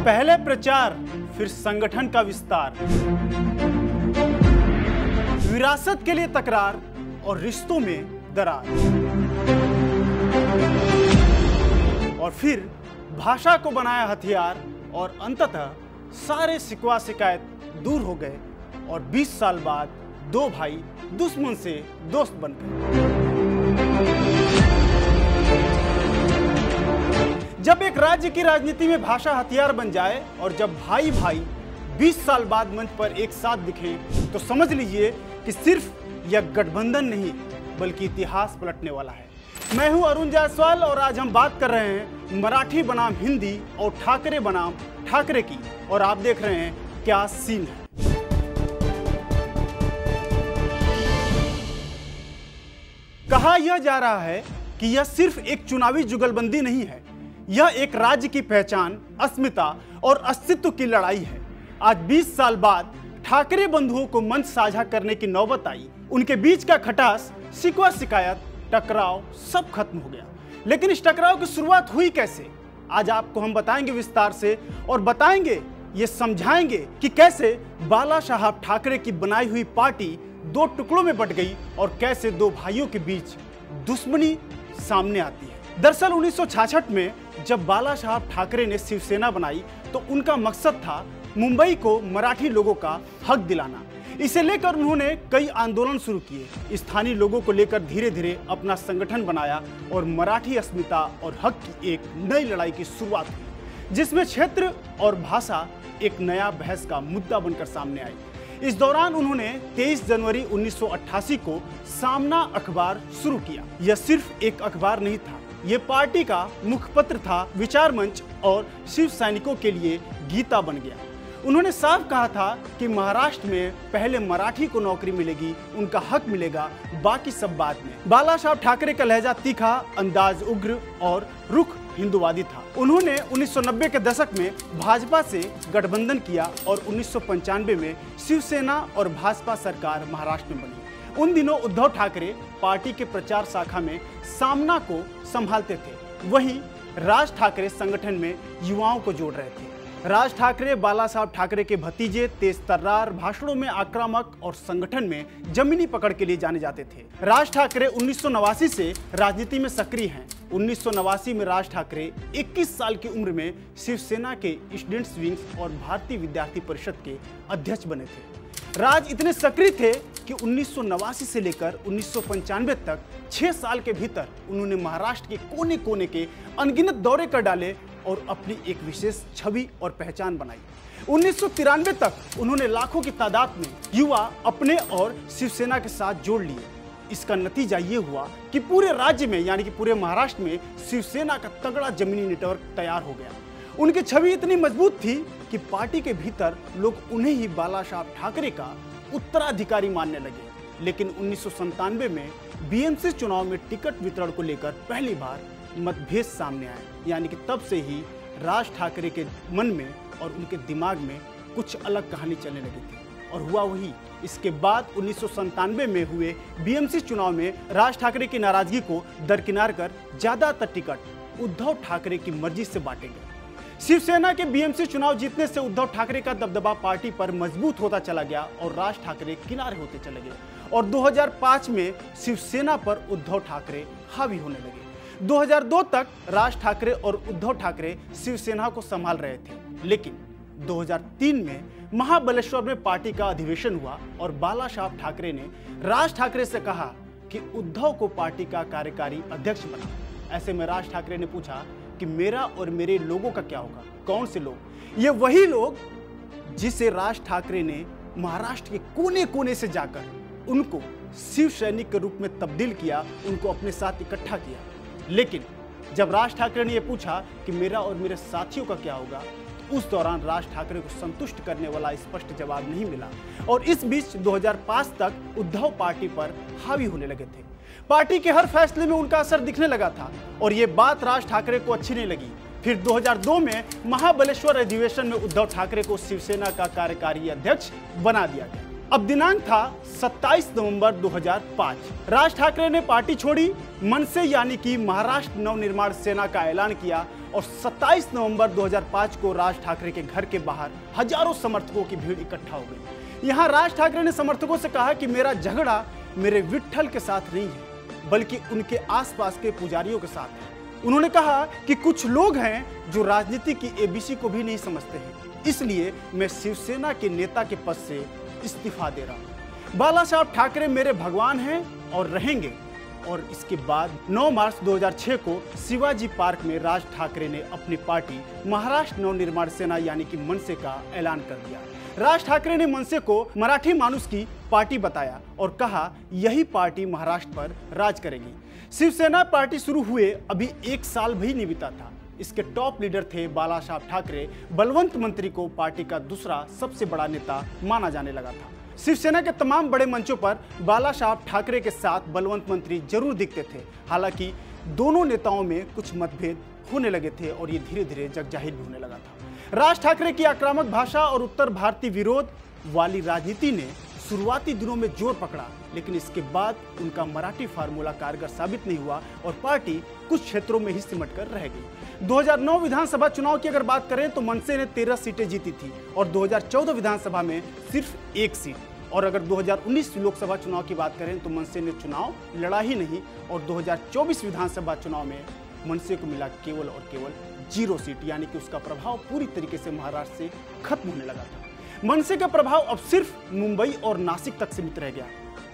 पहले प्रचार फिर संगठन का विस्तार, विरासत के लिए तकरार और रिश्तों में दरार, और फिर भाषा को बनाया हथियार और अंततः सारे शिकवा शिकायत दूर हो गए और 20 साल बाद दो भाई दुश्मन से दोस्त बन गए। जब एक राज्य की राजनीति में भाषा हथियार बन जाए और जब भाई भाई 20 साल बाद मंच पर एक साथ दिखें तो समझ लीजिए कि सिर्फ यह गठबंधन नहीं बल्कि इतिहास पलटने वाला है। मैं हूं अरुण जायसवाल और आज हम बात कर रहे हैं मराठी बनाम हिंदी और ठाकरे बनाम ठाकरे की, और आप देख रहे हैं क्या सीन है। कहा यह जा रहा है कि यह सिर्फ एक चुनावी जुगलबंदी नहीं है, यह एक राज्य की पहचान, अस्मिता और अस्तित्व की लड़ाई है। आज 20 साल बाद ठाकरे बंधुओं को मंच साझा करने की नौबत आई। उनके बीच का खटास, शिकवा शिकायत, टकराव सब खत्म हो गया। लेकिन इस टकराव की शुरुआत हुई कैसे, आज आपको हम बताएंगे विस्तार से, और बताएंगे, ये समझाएंगे कि कैसे बाला साहब ठाकरे की बनाई हुई पार्टी दो टुकड़ों में बट गई और कैसे दो भाइयों के बीच दुश्मनी सामने आती है। दरअसल 1966 में जब बाला साहब ठाकरे ने शिवसेना बनाई तो उनका मकसद था मुंबई को मराठी लोगों का हक दिलाना। इसे लेकर उन्होंने कई आंदोलन शुरू किए, स्थानीय लोगों को लेकर धीरे धीरे अपना संगठन बनाया और मराठी अस्मिता और हक की एक नई लड़ाई की शुरुआत हुई, जिसमें क्षेत्र और भाषा एक नया बहस का मुद्दा बनकर सामने आई। इस दौरान उन्होंने 23 जनवरी 1988 को सामना अखबार शुरू किया। यह सिर्फ एक अखबार नहीं था, ये पार्टी का मुखपत्र था, विचार मंच और शिव सैनिकों के लिए गीता बन गया। उन्होंने साफ कहा था कि महाराष्ट्र में पहले मराठी को नौकरी मिलेगी, उनका हक मिलेगा, बाकी सब बाद में। बाला साहब ठाकरे का लहजा तीखा, अंदाज उग्र और रुख हिंदुवादी था। उन्होंने 1990 के दशक में भाजपा से गठबंधन किया और 1995 में शिवसेना और भाजपा सरकार महाराष्ट्र में बनी। उन दिनों उद्धव ठाकरे पार्टी के प्रचार शाखा में सामना को संभालते थे, वहीं राज ठाकरे संगठन में युवाओं को जोड़ रहे थे। राज ठाकरे बाला साहब ठाकरे के भतीजे, तेज तर्रार, भाषणों में आक्रामक और संगठन में जमीनी पकड़ के लिए जाने जाते थे। राज ठाकरे 1989 से राजनीति में सक्रिय हैं। 1989 में राज ठाकरे 21 साल की उम्र में शिवसेना के स्टूडेंट्स विंग्स और भारतीय विद्यार्थी परिषद के अध्यक्ष बने थे। राज इतने सक्रिय थे कि 1989 से लेकर 1995 तक 6 साल के भीतर उन्होंने महाराष्ट्र के कोने कोने के अनगिनत दौरे कर डाले और अपनी एक विशेष छवि और पहचान बनाई। 1993 तक उन्होंने लाखों की तादाद में युवा अपने और शिवसेना के साथ जोड़ लिए। इसका नतीजा ये हुआ कि पूरे राज्य में यानी कि पूरे महाराष्ट्र में शिवसेना का तगड़ा जमीनी नेटवर्क तैयार हो गया। उनकी छवि इतनी मजबूत थी कि पार्टी के भीतर लोग उन्हें ही बाला साहब ठाकरे का उत्तराधिकारी मानने लगे। लेकिन 1997 में बीएमसी चुनाव में टिकट वितरण को लेकर पहली बार मतभेद सामने आए, यानी कि तब से ही राज ठाकरे के मन में और उनके दिमाग में कुछ अलग कहानी चलने लगी थी, और हुआ वही। इसके बाद 1997 में हुए बीएमसी चुनाव में राज ठाकरे की नाराजगी को दरकिनार कर ज्यादातर टिकट उद्धव ठाकरे की मर्जी से बांटे गए। शिवसेना के बीएमसी चुनाव जीतने से उद्धव ठाकरे का दबदबा पार्टी पर मजबूत होता चला गया और राज ठाकरे किनारे होते चले गए, और 2005 में शिवसेना पर उद्धव ठाकरे हावी होने लगे। 2002 तक राज ठाकरे और उद्धव ठाकरे शिवसेना को संभाल रहे थे, लेकिन 2003 में महाबलेश्वर में पार्टी का अधिवेशन हुआ और बाला साहब ठाकरे ने राज ठाकरे से कहा कि उद्धव को पार्टी का कार्यकारी अध्यक्ष बनाओ। ऐसे में राज ठाकरे ने पूछा कि मेरा और मेरे लोगों का क्या होगा? कौन से लोग? ये वही लोग जिसे राज ठाकरे ने महाराष्ट्र के कोने कोने से जाकर उनको शिव सैनिक के रूप में तब्दील किया, उनको अपने साथ इकट्ठा किया। लेकिन जब राज ठाकरे ने यह पूछा कि मेरा और मेरे साथियों का क्या होगा, तो उस दौरान राज ठाकरे को संतुष्ट करने वाला स्पष्ट जवाब नहीं मिला, और इस बीच 2005 तक उद्धव पार्टी पर हावी होने लगे थे। पार्टी के हर फैसले में उनका असर दिखने लगा था और ये बात राज ठाकरे को अच्छी नहीं लगी। फिर 2002 में महाबलेश्वर अधिवेशन में उद्धव ठाकरे को शिवसेना का कार्यकारी अध्यक्ष बना दिया गया। अब दिनांक था 27 नवंबर 2005। राज ठाकरे ने पार्टी छोड़ी, मनसे यानी कि महाराष्ट्र नवनिर्माण सेना का ऐलान किया और 27 नवंबर 2005 को राज ठाकरे के घर के बाहर हजारों समर्थकों की भीड़ इकट्ठा हो गई। यहां राज ठाकरे ने समर्थकों से कहा कि मेरा झगड़ा मेरे विट्ठल के साथ नहीं है, बल्कि उनके आसपास के पुजारियों के साथ है। उन्होंने कहा कि कुछ लोग हैं जो राजनीति की एबीसी को भी नहीं समझते हैं, इसलिए मैं शिवसेना के नेता के पद से इस्तीफा दे रहा हूं। बाला साहब ठाकरे मेरे भगवान हैं और रहेंगे। और इसके बाद 9 मार्च 2006 को शिवाजी पार्क में राज ठाकरे ने अपनी पार्टी महाराष्ट्र नवनिर्माण सेना यानी कि मनसे का ऐलान कर दिया। राज ठाकरे ने मनसे को मराठी मानुस की पार्टी बताया और कहा यही पार्टी महाराष्ट्र पर राज करेगी। शिवसेना पार्टी शुरू हुए अभी 1 साल भी नहीं बीता था। इसके टॉप लीडर थे बाला साहब ठाकरे। बलवंत मंत्री को पार्टी का दूसरा सबसे बड़ा नेता माना जाने लगा था। शिवसेना के तमाम बड़े मंचों पर बाला साहब ठाकरे के साथ बलवंत मंत्री जरूर दिखते थे। हालांकि दोनों नेताओं में कुछ मतभेद होने लगे थे और ये धीरे धीरे जगजाहिर भी होने लगा था। राज ठाकरे की आक्रामक भाषा और उत्तर भारतीय विरोध वाली राजनीति ने शुरुआती दिनों में जोर पकड़ा, लेकिन इसके बाद उनका मराठी फार्मूला कारगर साबित नहीं हुआ और पार्टी कुछ क्षेत्रों में ही सिमट कर रह गई। 2009 विधानसभा चुनाव की अगर बात करें तो मनसे ने 13 सीटें जीती थी और 2014 विधानसभा में सिर्फ 1 सीट। और अगर 2019 लोकसभा चुनाव की बात करें तो मनसे ने चुनाव लड़ा ही नहीं और 2024 विधानसभा चुनाव में मनसे को मिला केवल और केवल 0 सीट, यानी कि उसका प्रभाव पूरी तरीके से महाराष्ट्र से खत्म होने लगा था। मनसे का प्रभाव अब सिर्फ मुंबई और नासिक तक सीमित रह गया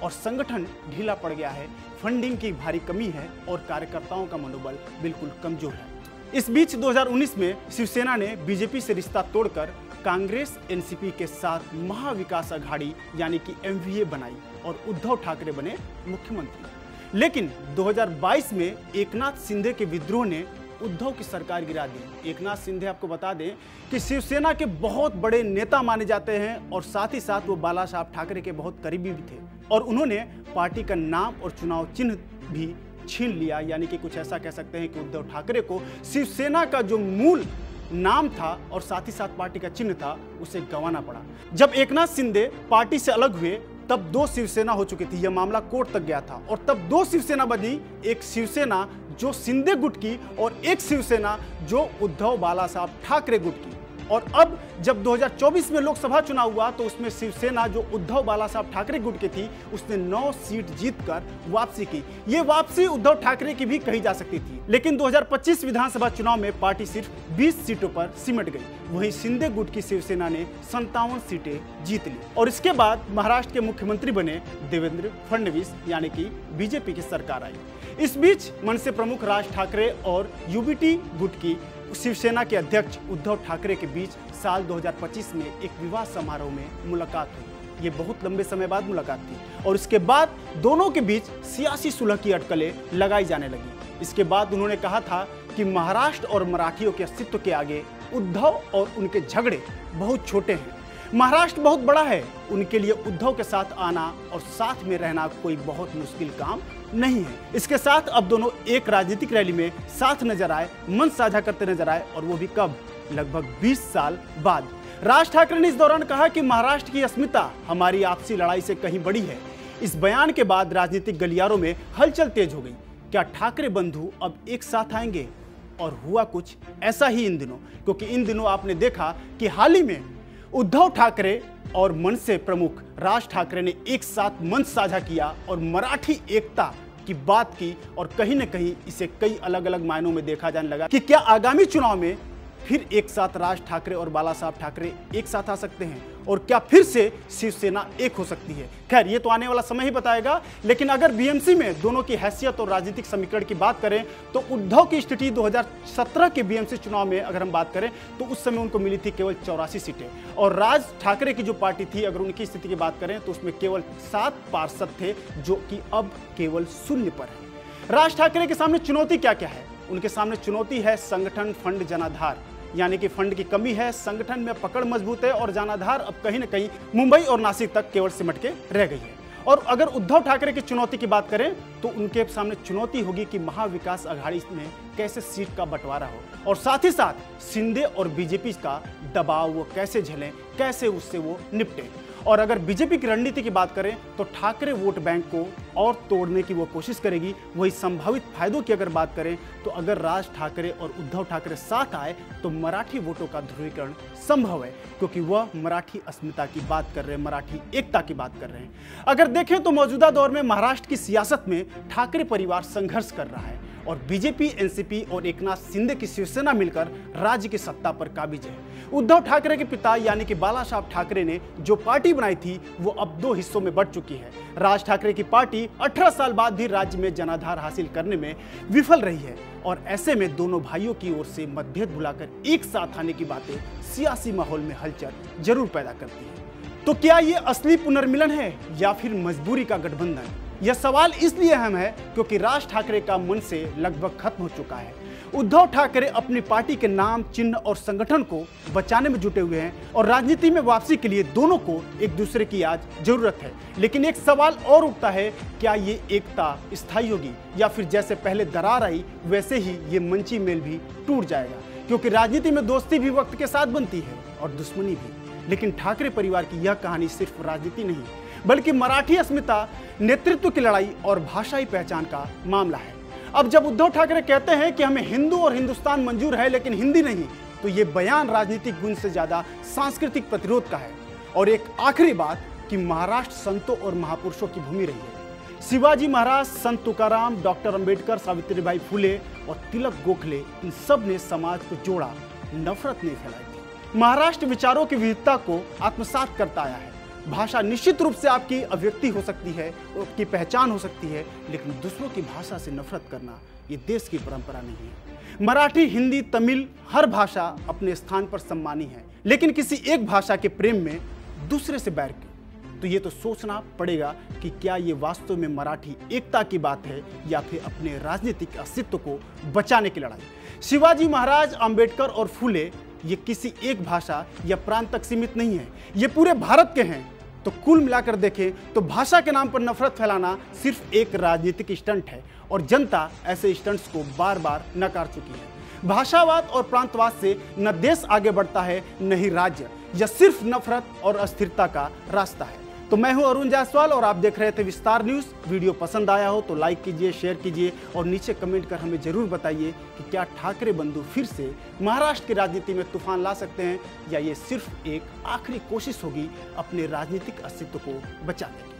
और संगठन ढीला पड़ गया है। फंडिंग की भारी कमी है और कार्यकर्ताओं का मनोबल बिल्कुल कमजोर है। इस बीच 2019 में शिवसेना ने बीजेपी से रिश्ता तोड़कर कांग्रेस एनसीपी के साथ महाविकास अघाड़ी यानी कि एमवीए बनाई और उद्धव ठाकरे बने मुख्यमंत्री। लेकिन 2022 में एकनाथ शिंदे के विद्रोह ने उद्धव की सरकार गिरा दी। एकनाथ शिंदे आपको बता दें कि शिवसेना के बहुत बड़े नेता माने जाते हैं और साथ ही साथ वो बाला साहब ठाकरे के बहुत करीबी भी थे और उन्होंने पार्टी का नाम और चुनाव चिन्ह भी छीन लिया। यानी कि कुछ ऐसा कह सकते हैं कि उद्धव ठाकरे को शिवसेना का जो मूल नाम था और साथ ही साथ पार्टी का चिन्ह था उसे गंवाना पड़ा। जब एकनाथ शिंदे पार्टी से अलग हुए तब 2 शिवसेना हो चुकी थी। यह मामला कोर्ट तक गया था और तब 2 शिवसेना बनी, एक शिवसेना जो शिंदे गुट की और एक शिवसेना जो उद्धव बाला साहब ठाकरे गुट की। और अब जब 2024 में लोकसभा चुनाव हुआ तो उसमें शिवसेना जो उद्धव बाला साहब ठाकरे गुट की थी उसने 9 सीट जीतकर वापसी की। ये वापसी उद्धव ठाकरे की भी कही जा सकती थी, लेकिन 2025 विधानसभा चुनाव में पार्टी सिर्फ 20 सीटों पर सिमट गई। वहीं शिंदे गुट की शिवसेना ने 57 सीटें जीत ली और इसके बाद महाराष्ट्र के मुख्यमंत्री बने देवेंद्र फडणवीस यानी कि बीजेपी की सरकार आई। इस बीच मनसे प्रमुख राज ठाकरे और यूबीटी गुट की शिवसेना के अध्यक्ष उद्धव ठाकरे के बीच साल 2025 में एक विवाह समारोह में मुलाकात हुई। ये बहुत लंबे समय बाद मुलाकात थी और इसके बाद दोनों के बीच सियासी सुलह की अटकलें लगाई जाने लगी। इसके बाद उन्होंने कहा था कि महाराष्ट्र और मराठियों के अस्तित्व के आगे उद्धव और उनके झगड़े बहुत छोटे हैं। महाराष्ट्र बहुत बड़ा है, उनके लिए उद्धव के साथ आना और साथ में रहना कोई बहुत मुश्किल काम नहीं है। इसके साथ अब दोनों एक राजनीतिक रैली में साथ नजर आए, मंच साझा करते नजर आए और वो भी कब? लगभग 20 साल बाद। राज ठाकरे ने इस दौरान कहा कि महाराष्ट्र की अस्मिता हमारी आपसी लड़ाई से कहीं बड़ी है। इस बयान के बाद राजनीतिक गलियारों में हलचल तेज हो गई। क्या ठाकरे बंधु अब एक साथ आएंगे? और हुआ कुछ ऐसा ही इन दिनों, क्योंकि इन दिनों आपने देखा कि हाल ही में उद्धव ठाकरे और मनसे प्रमुख राज ठाकरे ने एक साथ मंच साझा किया और मराठी एकता की बात की और कहीं न कहीं इसे कई अलग अलग मायनों में देखा जाने लगा कि क्या आगामी चुनाव में फिर एक साथ राज ठाकरे और बाला साहब ठाकरे एक साथ आ सकते हैं और क्या फिर से शिवसेना एक हो सकती है। खैर ये तो आने वाला समय ही बताएगा, लेकिन अगर बीएमसी में दोनों की हैसियत और राजनीतिक समीकरण की बात करें तो उद्धव की स्थिति 2017 के बीएमसी चुनाव में अगर हम बात करें तो उस समय उनको मिली थी केवल 84 सीटें और राज ठाकरे की जो पार्टी थी अगर उनकी स्थिति की बात करें तो उसमें केवल 7 पार्षद थे जो कि अब केवल 0 पर है। राज ठाकरे के सामने चुनौती क्या क्या है? उनके सामने चुनौती है संगठन, फंड, जनाधार, यानी कि फंड की कमी है, संगठन में पकड़ मजबूत है और जनाधार अब कहीं न कहीं मुंबई और नासिक तक केवल सिमट के रह गई है। और अगर उद्धव ठाकरे की चुनौती की बात करें तो उनके सामने चुनौती होगी कि महाविकास अघाड़ी में कैसे सीट का बंटवारा हो और साथ ही साथ शिंदे और बीजेपी का दबाव वो कैसे झेलें, कैसे उससे वो निपटें। और अगर बीजेपी की रणनीति की बात करें तो ठाकरे वोट बैंक को और तोड़ने की वो कोशिश करेगी। वही संभावित फायदों की अगर बात करें तो अगर राज ठाकरे और उद्धव ठाकरे साथ आए तो मराठी वोटों का ध्रुवीकरण संभव है, क्योंकि वह मराठी अस्मिता की बात कर रहे हैं, मराठी एकता की बात कर रहे हैं। अगर देखें तो मौजूदा दौर में महाराष्ट्र की सियासत में ठाकरे परिवार संघर्ष कर रहा है और बीजेपी, एनसीपी और एकनाथ शिंदे की शिवसेना मिलकर राज्य की सत्ता पर काबिज है। उद्धव ठाकरे के पिता यानी कि बालासाहेब ठाकरे ने जो पार्टी बनाई थी वो अब 2 हिस्सों में बढ़ चुकी है। राज ठाकरे की पार्टी 18 साल बाद भी राज्य में जनाधार हासिल करने में विफल रही है और ऐसे में दोनों भाइयों की ओर से मतभेद भुलाकर एक साथ आने की बातें सियासी माहौल में हलचल जरूर पैदा करती है। तो क्या ये असली पुनर्मिलन है या फिर मजबूरी का गठबंधन? यह सवाल इसलिए अहम है क्योंकि राज ठाकरे का मन से लगभग खत्म हो चुका है। उद्धव ठाकरे अपनी पार्टी के नाम, चिन्ह और संगठन को बचाने में जुटे हुए हैं और राजनीति में वापसी के लिए दोनों को एक दूसरे की आज जरूरत है। लेकिन एक सवाल और उठता है, क्या ये एकता स्थायी होगी या फिर जैसे पहले दरार आई वैसे ही ये मंची मेल भी टूट जाएगा? क्योंकि राजनीति में दोस्ती भी वक्त के साथ बनती है और दुश्मनी भी। लेकिन ठाकरे परिवार की यह कहानी सिर्फ राजनीति नहीं बल्कि मराठी अस्मिता, नेतृत्व की लड़ाई और भाषाई पहचान का मामला है। अब जब उद्धव ठाकरे कहते हैं कि हमें हिंदू और हिंदुस्तान मंजूर है लेकिन हिंदी नहीं, तो ये बयान राजनीतिक गुण से ज्यादा सांस्कृतिक प्रतिरोध का है। और एक आखिरी बात कि महाराष्ट्र संतों और महापुरुषों की भूमि रही है। शिवाजी महाराज, संत तुकाराम, डॉक्टर अंबेडकर, सावित्रीबाई फुले और तिलक गोखले, इन सब ने समाज को जोड़ा, नफरत नहीं फैलाई थी। महाराष्ट्र विचारों की विविधता को आत्मसात करता आया है। भाषा निश्चित रूप से आपकी अभिव्यक्ति हो सकती है, आपकी पहचान हो सकती है, लेकिन दूसरों की भाषा से नफरत करना ये देश की परंपरा नहीं है। मराठी, हिंदी, तमिल, हर भाषा अपने स्थान पर सम्मानी है, लेकिन किसी एक भाषा के प्रेम में दूसरे से बैर क्यों? तो ये तो सोचना पड़ेगा कि क्या ये वास्तव में मराठी एकता की बात है या फिर अपने राजनीतिक अस्तित्व को बचाने की लड़ाई। शिवाजी महाराज, अंबेडकर और फुले ये किसी एक भाषा या प्रांत तक सीमित नहीं है, ये पूरे भारत के हैं। तो कुल मिलाकर देखें तो भाषा के नाम पर नफरत फैलाना सिर्फ एक राजनीतिक स्टंट है और जनता ऐसे स्टंट्स को बार बार नकार चुकी है। भाषावाद और प्रांतवाद से न देश आगे बढ़ता है न ही राज्य, यह सिर्फ नफरत और अस्थिरता का रास्ता है। तो मैं हूं अरुण जायसवाल और आप देख रहे थे विस्तार न्यूज़। वीडियो पसंद आया हो तो लाइक कीजिए, शेयर कीजिए और नीचे कमेंट कर हमें जरूर बताइए कि क्या ठाकरे बंधु फिर से महाराष्ट्र की राजनीति में तूफान ला सकते हैं या ये सिर्फ एक आखिरी कोशिश होगी अपने राजनीतिक अस्तित्व को बचाने की।